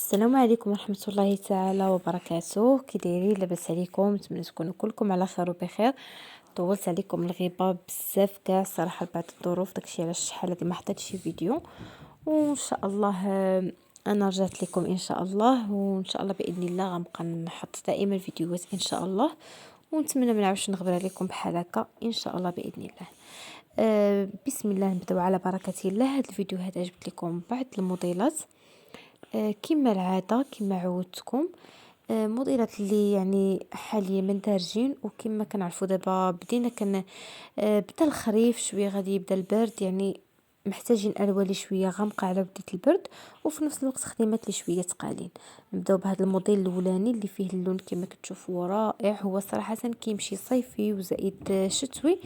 السلام عليكم ورحمة الله تعالى وبركاته. كي دايرين؟ لاباس عليكم؟ نتمنى تكونوا كلكم على خير وبخير. طولت عليكم الغيبة بزاف كاع صراحة بعد الظروف، داكشي علاش شحال هادي ما حطيتش شي فيديو. وان شاء الله انا رجعت لكم ان شاء الله، وان شاء الله باذن الله غنبقى نحط دائما فيديوهات ان شاء الله، ونتمنى ما نعاودش نغبر عليكم بحال هكا ان شاء الله باذن الله. بسم الله، نبداو على بركة الله. هاد الفيديوهات عجبت لكم بعض الموديلات، كما العاده كما عودتكم. موديلات اللي يعني حاليا مندارجين، وكما كنعرفوا دابا بدينا بدا الخريف شويه، غادي يبدا البرد، يعني محتاجين الوان اللي شويه غامقه على بدايه البرد، وفي نفس الوقت خدمات اللي شويه ثقالين. نبداو بهذا الموديل الاولاني اللي فيه اللون كما كتشوفوا رائع. هو صراحه كيمشي صيفي وزائد شتوي،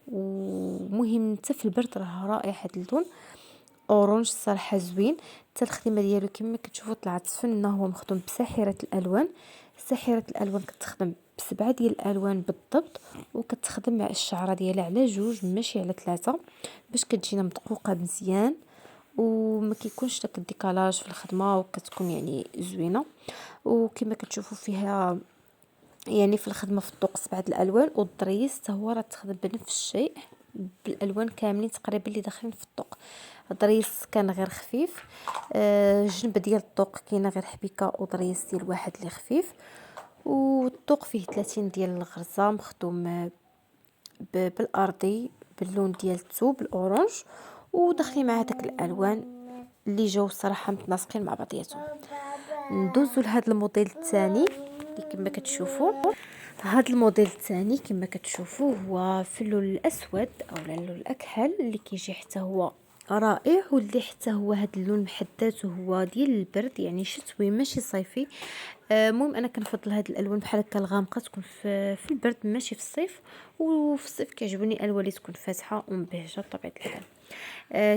ومهم حتى في البرد راه رائع هذا اللون اورانج. الصراحه زوين، حتى الخدمه ديالو كما كتشوفوا طلعت فنه. هو مخدوم بساحره الالوان. ساحره الالوان كتخدم بسبعه ديال الالوان بالضبط، وكتخدم مع الشعره ديالها على جوج ماشي على ثلاثه، باش كتجينا مدقوقه مزيان، وما كيكونش داك الديكالاج في الخدمه، وكتكون يعني زوينه. وكما كتشوفوا فيها يعني في الخدمه في الطوق سبعه الالوان، والضريس حتى هو راه تخدم بنفس الشيء بالالوان كاملين تقريبا اللي داخلين في الطوق. الضريس كان غير خفيف، الجنب ديال الطوق كاينه غير حبيكه وضريس ديال واحد اللي خفيف، والطوق فيه 30 ديال الغرزه مخدوم بالارضي باللون ديال الثوب الاورانج، وداخلين مع داك الالوان اللي جاو صراحه متناسقين مع بعضياتهم. ندوزو لهذا الموديل الثاني اللي كما كتشوفوا. هذا الموديل الثاني كما كتشوفوا هو في اللون الاسود او اللون الاكحل، اللي كيجي حتى هو رائع، واللي حتى هو هذا اللون محدد، وهو ديال البرد يعني شتوي ماشي صيفي. المهم انا كنفضل هذه الالوان بحال هكا الغامقه، تكون في البرد ماشي في الصيف. وفي الصيف كيعجبوني الالوان اللي تكون فاتحه ومبهجه بطبيعه الحال.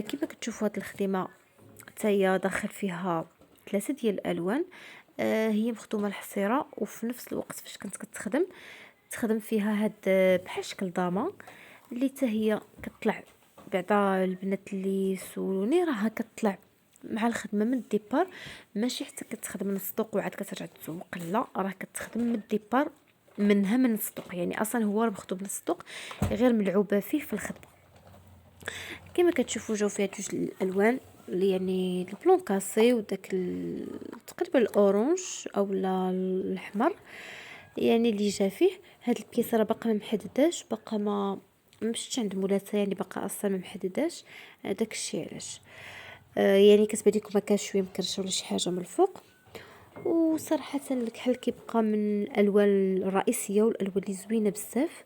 كما كتشوفوا هذه الخدمه حتى هي داخل فيها ثلاثه ديال الالوان. هي مخدومه الحصيره، وفي نفس الوقت فاش كنت تخدم فيها هاد بحال شكل ضامه، اللي حتى هي كتطلع بعدا البنات اللي سولوني راها كتطلع مع الخدمه من الديبار، ماشي حتى كتخدم من الصدوق وعاد كترجع تسوق، لا راه كتخدم من الديبار منها من الصدوق، يعني اصلا هو مخدوم من الصدوق غير ملعوبه فيه في الخدمه. كما كتشوفوا جاو فيها جوج الالوان اللي يعني البلون كاسي وداك تقريبا الاورانج او لا الاحمر، يعني اللي جا فيه. هاد البياسه راه باقا ما محدداش، باقا ما مشيتش عند مولاتها، يعني باقا اصلا ما محدداش. داك الشيء علاش يعني كتبان لكم هكا شويه مكرشه ولا شي حاجه من الفوق. وصراحه الكحل كيبقى من الالوان الرئيسيه والالوان اللي زوينه بزاف،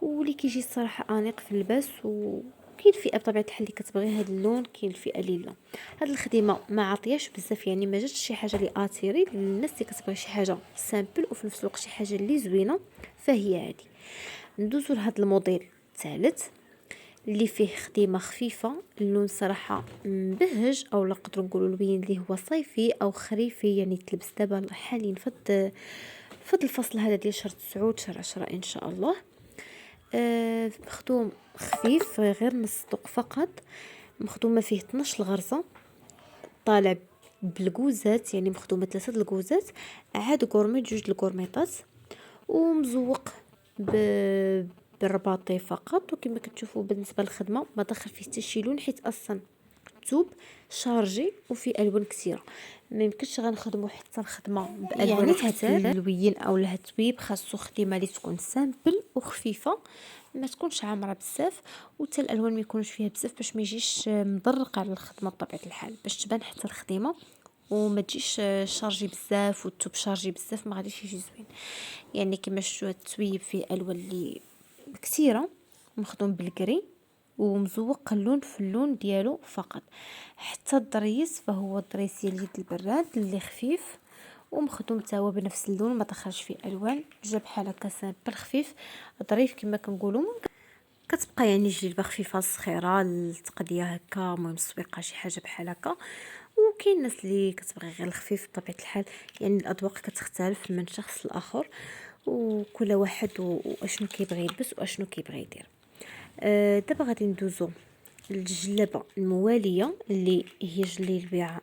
واللي كيجي الصراحه انيق في اللباس. وكاين فئه بطبيعه الحال اللي كتبغي هذا اللون، كاين الفئه اللي لا. هاد الخدمه ما عطياش بزاف، يعني ما جاتش شي حاجه اللي اتيري للناس اللي كتبغي شي حاجه سامبل وفي نفس الوقت شي حاجه اللي زوينه، فهي هذه. ندوزو لهاد الموديل الثالث اللي فيه خدمه خفيفه. اللون صراحه مبهج، او نقدروا نقولوا لوين اللي هو صيفي او خريفي، يعني تلبس دابا حاليا فهاد الفصل هذا ديال شهر 9 وشهر 10 ان شاء الله. مخدوم خفيف غير نص طوق فقط، مخدومه فيه 12 غرزه، طالع بالكوزات، يعني مخدومه 3 الكوزات، عاد غورميط 2 الغورميطات، ومزوق بالرباطي فقط. وكما كتشوفوا بالنسبه للخدمه ما دخل فيه حتى شي لون، حيت اصلا مكتوب شارجي وفي الوان كثيره، ما يمكنش غنخدموا حتى الخدمه بالوان يعني كثير. اللوين او الهتويب خاصو خدمه اللي تكون سامبل وخفيفه، ما تكونش عامره بزاف، وحتى الالوان ما يكونش فيها بزاف باش ما يجيش مضرق على الخدمه بطبيعه الحال، باش تبان حتى الخدمه وما تجيش شارجي بزاف والثوب شارجي بزاف، ما غاديش يجي زوين. يعني كما شفتوا التويب فيه الوان اللي كثيره، مخدوم بالكري ومزوق اللون في اللون ديالو فقط. حتى الضريس فهو الضريس ديال اليد البراد اللي خفيف، ومخدوم حتى هو بنفس اللون، ما دخلش فيه الوان، جا بحال هكا سامبل خفيف ظريف كما كنقولوا. كتبقى يعني جلبه خفيفه صغيره للتقضيه هكا، المهم السويقه شي حاجه بحال هكا. وكاين الناس اللي كتبغي غير الخفيف بطبيعه الحال، يعني الاذواق كتختلف من شخص لاخر، وكل واحد واشنو كيبغي يلبس واشنو كيبغي يدير. دابا غادي ندوزو الجلابه المواليه اللي هي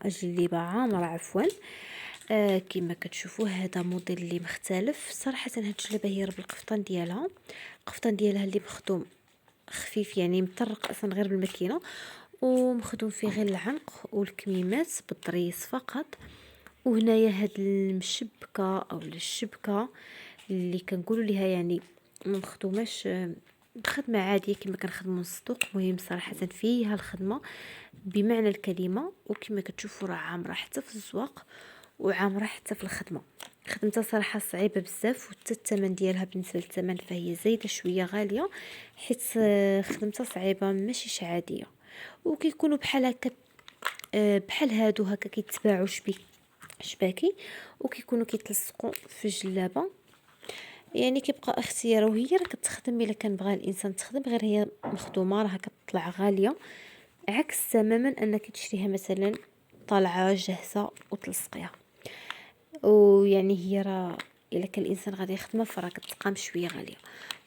جليبه عامره عفوا. كما كتشوفوا هذا موديل اللي مختلف صراحه. هاد الجلابه هي بالقفطان ديالها، القفطان ديالها اللي مخدوم خفيف يعني مطرق اصلا غير بالماكينه، ومخدوم فيه غير العنق والكميمات بالضريس فقط. وهنايا هاد المشبكه او الشبكه اللي كنقولوا ليها يعني ما مخدوماش بخدمه عاديه كما كنخدموا الصدوق. مهم صراحه فيها الخدمه بمعنى الكلمه، وكما كتشوفوا راه عامره حتى في الزواق وعامره حتى في الخدمه. خدمتها صراحه صعيبه بزاف، وحتى الثمن ديالها بالنسبه للثمن فهي زايده شويه غاليه، حيت خدمتها صعيبه ماشي عاديه. وكيكونوا بحال هكا بحال هادو هكا كيتباعوا شباكي، وكيكونوا كيتلصقوا في الجلابه. يعني كيبقى اختيار، وهي راه كتخدم الا كان بغى الانسان تخدم، غير هي مخدومه راه كتطلع غاليه، عكس تماما انك تشريها مثلا طالعه جاهزه وتلصقيها. ويعني هي راه الا كان الانسان غادي يخدمها فراه كتقام شويه غاليه.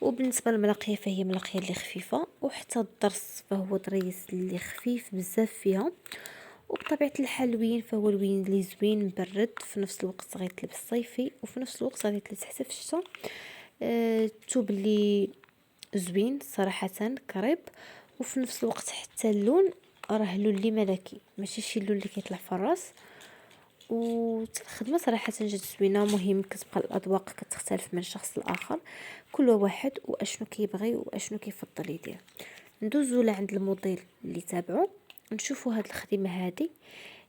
وبالنسبه للملاقيه فهي ملاقيه اللي خفيفه، وحتى الضرس فهو ضريس اللي خفيف بزاف فيها. وبطبيعه الحال الوين فهو الوين اللي زوين مبرد في نفس الوقت، غيتلبس صيفي وفي نفس الوقت غادي يتلبس حتى في الشتاء. الثوب اللي زوين صراحه قريب، وفي نفس الوقت حتى اللون راه لون اللي ملكي، ماشي شي لون اللي كيطلع في الراس. والخدمه صراحه جات زوينه. مهم كتبقى الاذواق كتختلف من شخص لاخر، كل واحد واشنو كيبغي واشنو كيفضل يدير. ندوزو لعند الموديل اللي تابعو، نشوفوا هاد الخدمه هذه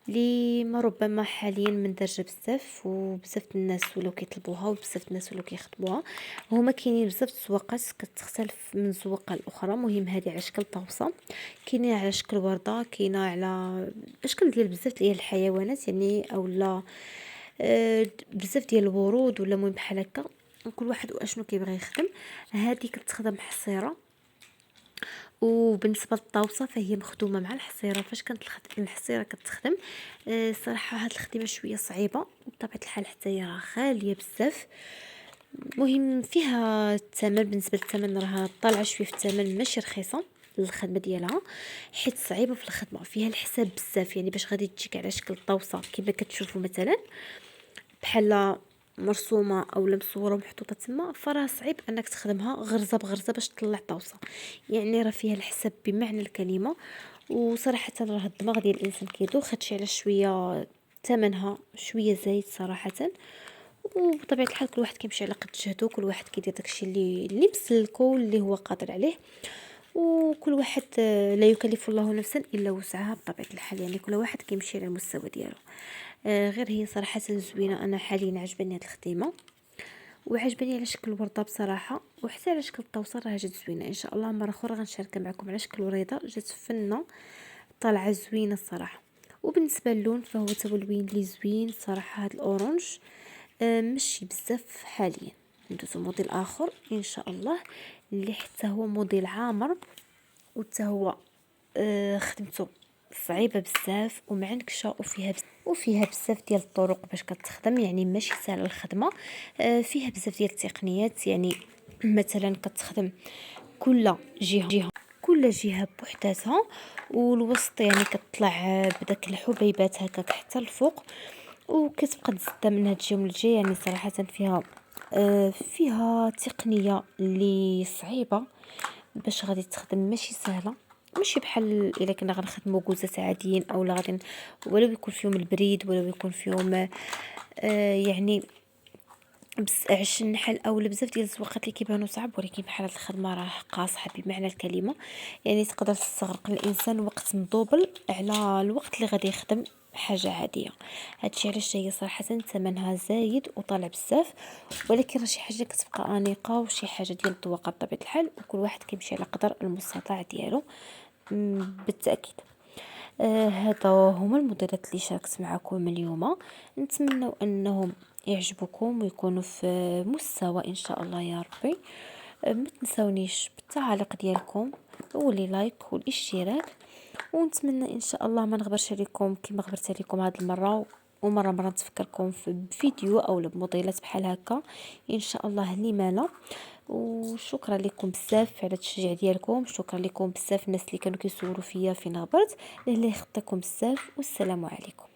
اللي ما ربما حاليا مندرجه بزاف، وبزاف الناس ولاو كيطلبوها، وبزاف الناس ولاو كيخدموها. هما كاينين بزاف الزواقات كتختلف من زواقه لاخرى. مهم هذه على شكل طوسه، كاينين على شكل ورده، كاينه على اشكال ديال بزاف ديال الحيوانات يعني، اولا بزاف ديال الورود، ولا المهم بحال هكا. كل واحد واشنو كيبغي يخدم. هذه كتخدم حصيره، وبالنسبه للطاوسه فهي مخدومه مع الحصيره. فاش كانت الحصيره كتخدم صراحه هاد الخدمه شويه صعيبه، وبطبيعه الحال حتى هي راه غاليه بزاف. مهم فيها الثمن، بالنسبه للثمن راه طالعه شويه في الثمن، ماشي رخيصه الخدمه ديالها، حيت صعيبه في الخدمه، فيها الحساب بزاف. يعني باش غادي تجيك على شكل طوسه كما كتشوفوا مثلا بحال مرسومه او مصوره ومحطوطه تما، فراه صعيب انك تخدمها غرزه بغرزه باش تطلع طوسه. يعني راه فيها الحساب بمعنى الكلمه. وصراحه راه الدماغ ديال الانسان كيدوخ هادشي على شويه ثمنها شويه زايد صراحه. وبطبيعه الحال كل واحد كيمشي على قد جهده، كل واحد كيدير داكشي اللي مسلكو اللي هو قادر عليه. وكل واحد لا يكلف الله نفسا الا وسعها بطبيعه الحال. يعني كل واحد كيمشي على المستوى ديالو. غير هي صراحه زوينه، انا حاليا عجبني هاد الخدمه، وعجبني على شكل ورده بصراحه، وحتى على شكل الطوسه راه جات زوينه. ان شاء الله مره اخرى غنشارك معكم على شكل وريضه جات فنه طالعه زوينه الصراحه. وبالنسبه للون فهو تولوين لي زوين صراحه. هاد الاورنج ماشي بزاف حاليا. ندوزو موديل اخر ان شاء الله اللي حتى هو موديل عامر، وحتى هو خدمته صعيبه بزاف ومعنكشه، وفيها بزاف ديال الطرق باش كتخدم. يعني ماشي سهله الخدمه. فيها بزاف ديال التقنيات. يعني مثلا كتخدم كل جهه كل جهه بوحداتها، والوسط يعني كتطلع بداك الحبيبات هكاك حتى الفوق، وكتبقى تزدا من هاد الجهه للجهه. يعني صراحه فيها تقنيه اللي صعيبه باش غادي تخدم، ماشي سهله. ماشي بحال الا كنا غنخدموا كوزات عاديين، اولا غادي ولو يكون فيهم البريد، ولو يكون فيهم يعني بس عش النحل او بزاف ديال الزواقات اللي كيبانوا صعب، ولكن بحال هاد الخدمه راه قاصحه بمعنى الكلمه. يعني تقدر تستغرق الانسان وقت مدوبل على الوقت اللي غادي يخدم حاجه عاديه. هادشي علاش هي صراحه ثمنها زايد وطالع بزاف، ولكن راه شي حاجه كتبقى انيقه، وشي حاجه ديال الذوقه بطبيعه الحال، وكل واحد كيمشي على قدر المستطاع ديالو بالتاكيد. هذا هما الموديلات اللي شاركت معكم اليوم. نتمنى انهم يعجبكم ويكونوا في مستوى ان شاء الله يا ربي. ما تنسونيش بالتعليق ديالكم واللي لايك والاشتراك. ونتمنى ان شاء الله ما نغبرش عليكم كما غبرت عليكم هذه المره، ومره نتفكركم في فيديو او بموديلات بحال هكا ان شاء الله. لما لا. وشكرا لكم بزاف على التشجيع ديالكم. شكرا لكم بزاف الناس اللي كانوا كيسولوا فيا فين هبطت. الله يخطيكم بزاف، والسلام عليكم.